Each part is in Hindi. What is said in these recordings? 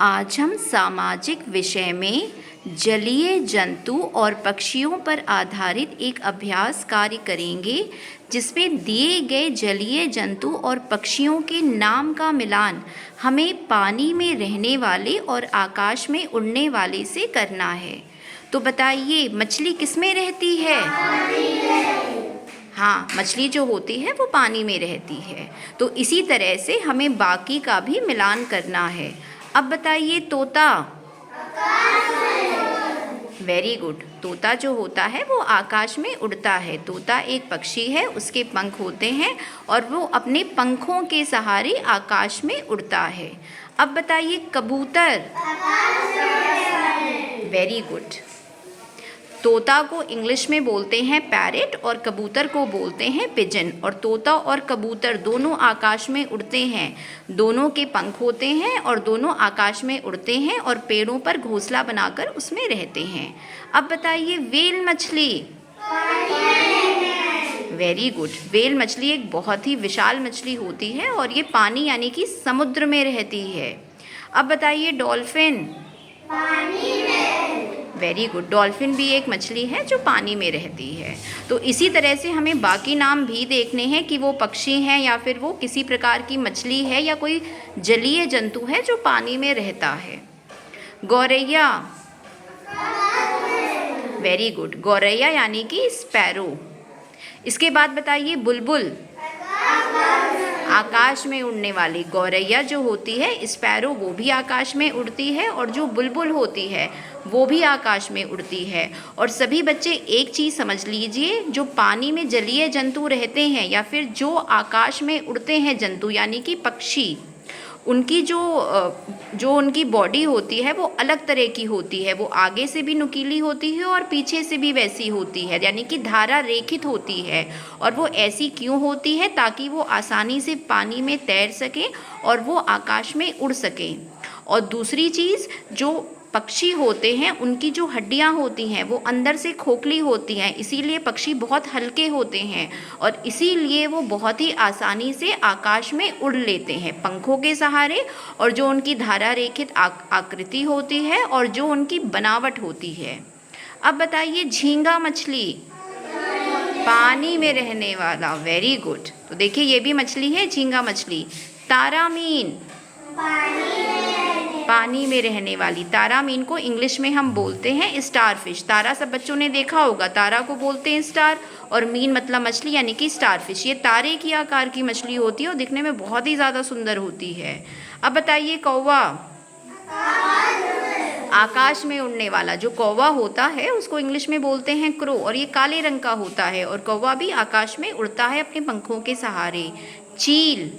आज हम सामाजिक विषय में जलीय जंतु और पक्षियों पर आधारित एक अभ्यास कार्य करेंगे, जिसमें दिए गए जलीय जंतु और पक्षियों के नाम का मिलान हमें पानी में रहने वाले और आकाश में उड़ने वाले से करना है। तो बताइए, मछली किस में रहती है? हाँ, मछली जो होती है वो पानी में रहती है। तो इसी तरह से हमें बाकी का भी मिलान करना है। अब बताइए, तोता। Very good. तोता जो होता है वो आकाश में उड़ता है। तोता एक पक्षी है, उसके पंख होते हैं और वो अपने पंखों के सहारे आकाश में उड़ता है। अब बताइए, कबूतर। Very good. तोता को इंग्लिश में बोलते हैं पैरेट और कबूतर को बोलते हैं पिजन। और तोता और कबूतर दोनों आकाश में उड़ते हैं, दोनों के पंख होते हैं और दोनों आकाश में उड़ते हैं और पेड़ों पर घोंसला बनाकर उसमें रहते हैं। अब बताइए, व्हेल मछली। Very good. व्हेल मछली एक बहुत ही विशाल मछली होती है और ये पानी यानी कि समुद्र में रहती है। अब बताइए, डॉल्फिन। Very good. डॉल्फिन भी एक मछली है जो पानी में रहती है। तो इसी तरह से हमें बाकी नाम भी देखने हैं कि वो पक्षी हैं या फिर वो किसी प्रकार की मछली है या कोई जलीय जंतु है जो पानी में रहता है। गौरैया। Very good. गौरैया यानी कि स्पैरो। इसके बाद बताइए, बुलबुल। आकाश में उड़ने वाली। गौरैया जो होती है, स्पैरो, वो भी आकाश में उड़ती है और जो बुलबुल होती है वो भी आकाश में उड़ती है। और सभी बच्चे एक चीज़ समझ लीजिए, जो पानी में जलीय जंतु रहते हैं या फिर जो आकाश में उड़ते हैं जंतु यानी कि पक्षी, उनकी जो उनकी बॉडी होती है वो अलग तरह की होती है। वो आगे से भी नुकीली होती है और पीछे से भी वैसी होती है, यानी कि धारा रेखित होती है। और वो ऐसी क्यों होती है? ताकि वो आसानी से पानी में तैर सकें और वो आकाश में उड़ सकें। और दूसरी चीज़, जो पक्षी होते हैं उनकी जो हड्डियां होती हैं वो अंदर से खोखली होती हैं, इसीलिए पक्षी बहुत हल्के होते हैं और इसीलिए वो बहुत ही आसानी से आकाश में उड़ लेते हैं पंखों के सहारे। और जो उनकी धारा रेखित आकृति होती है और जो उनकी बनावट होती है। अब बताइए, झींगा मछली। पानी में रहने वाला। Very good. तो देखिए, ये भी मछली है, झींगा मछली। तारामीन। पानी में रहने वाली। तारामीन को इंग्लिश में हम बोलते हैं स्टार फिश। तारा सब बच्चों ने देखा होगा, तारा को बोलते हैं स्टार और मीन मतलब मछली यानी कि स्टार फिश। ये तारे की आकार की मछली होती है और दिखने में बहुत ही ज़्यादा सुंदर होती है। अब बताइए, कौवा। आकाश में उड़ने वाला। जो कौवा होता है उसको इंग्लिश में बोलते हैं क्रो और ये काले रंग का होता है और कौवा भी आकाश में उड़ता है अपने पंखों के सहारे। चील।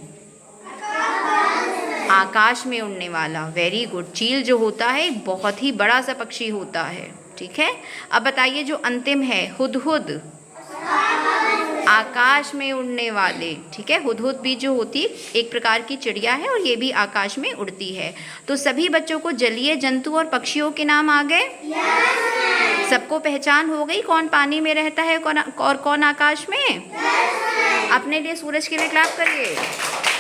आकाश में उड़ने वाला। Very good. चील जो होता है एक बहुत ही बड़ा सा पक्षी होता है। ठीक है। अब बताइए, जो अंतिम है, हुदहुद। आकाश में उड़ने वाले। ठीक है। हुदहुद भी जो होती है एक प्रकार की चिड़िया है और ये भी आकाश में उड़ती है। तो सभी बच्चों को जलीय जंतु और पक्षियों के नाम आ गए? सबको पहचान हो गई कौन पानी में रहता है और कौन आकाश में? अपने लिए सूरज के लिए क्लैप करिए।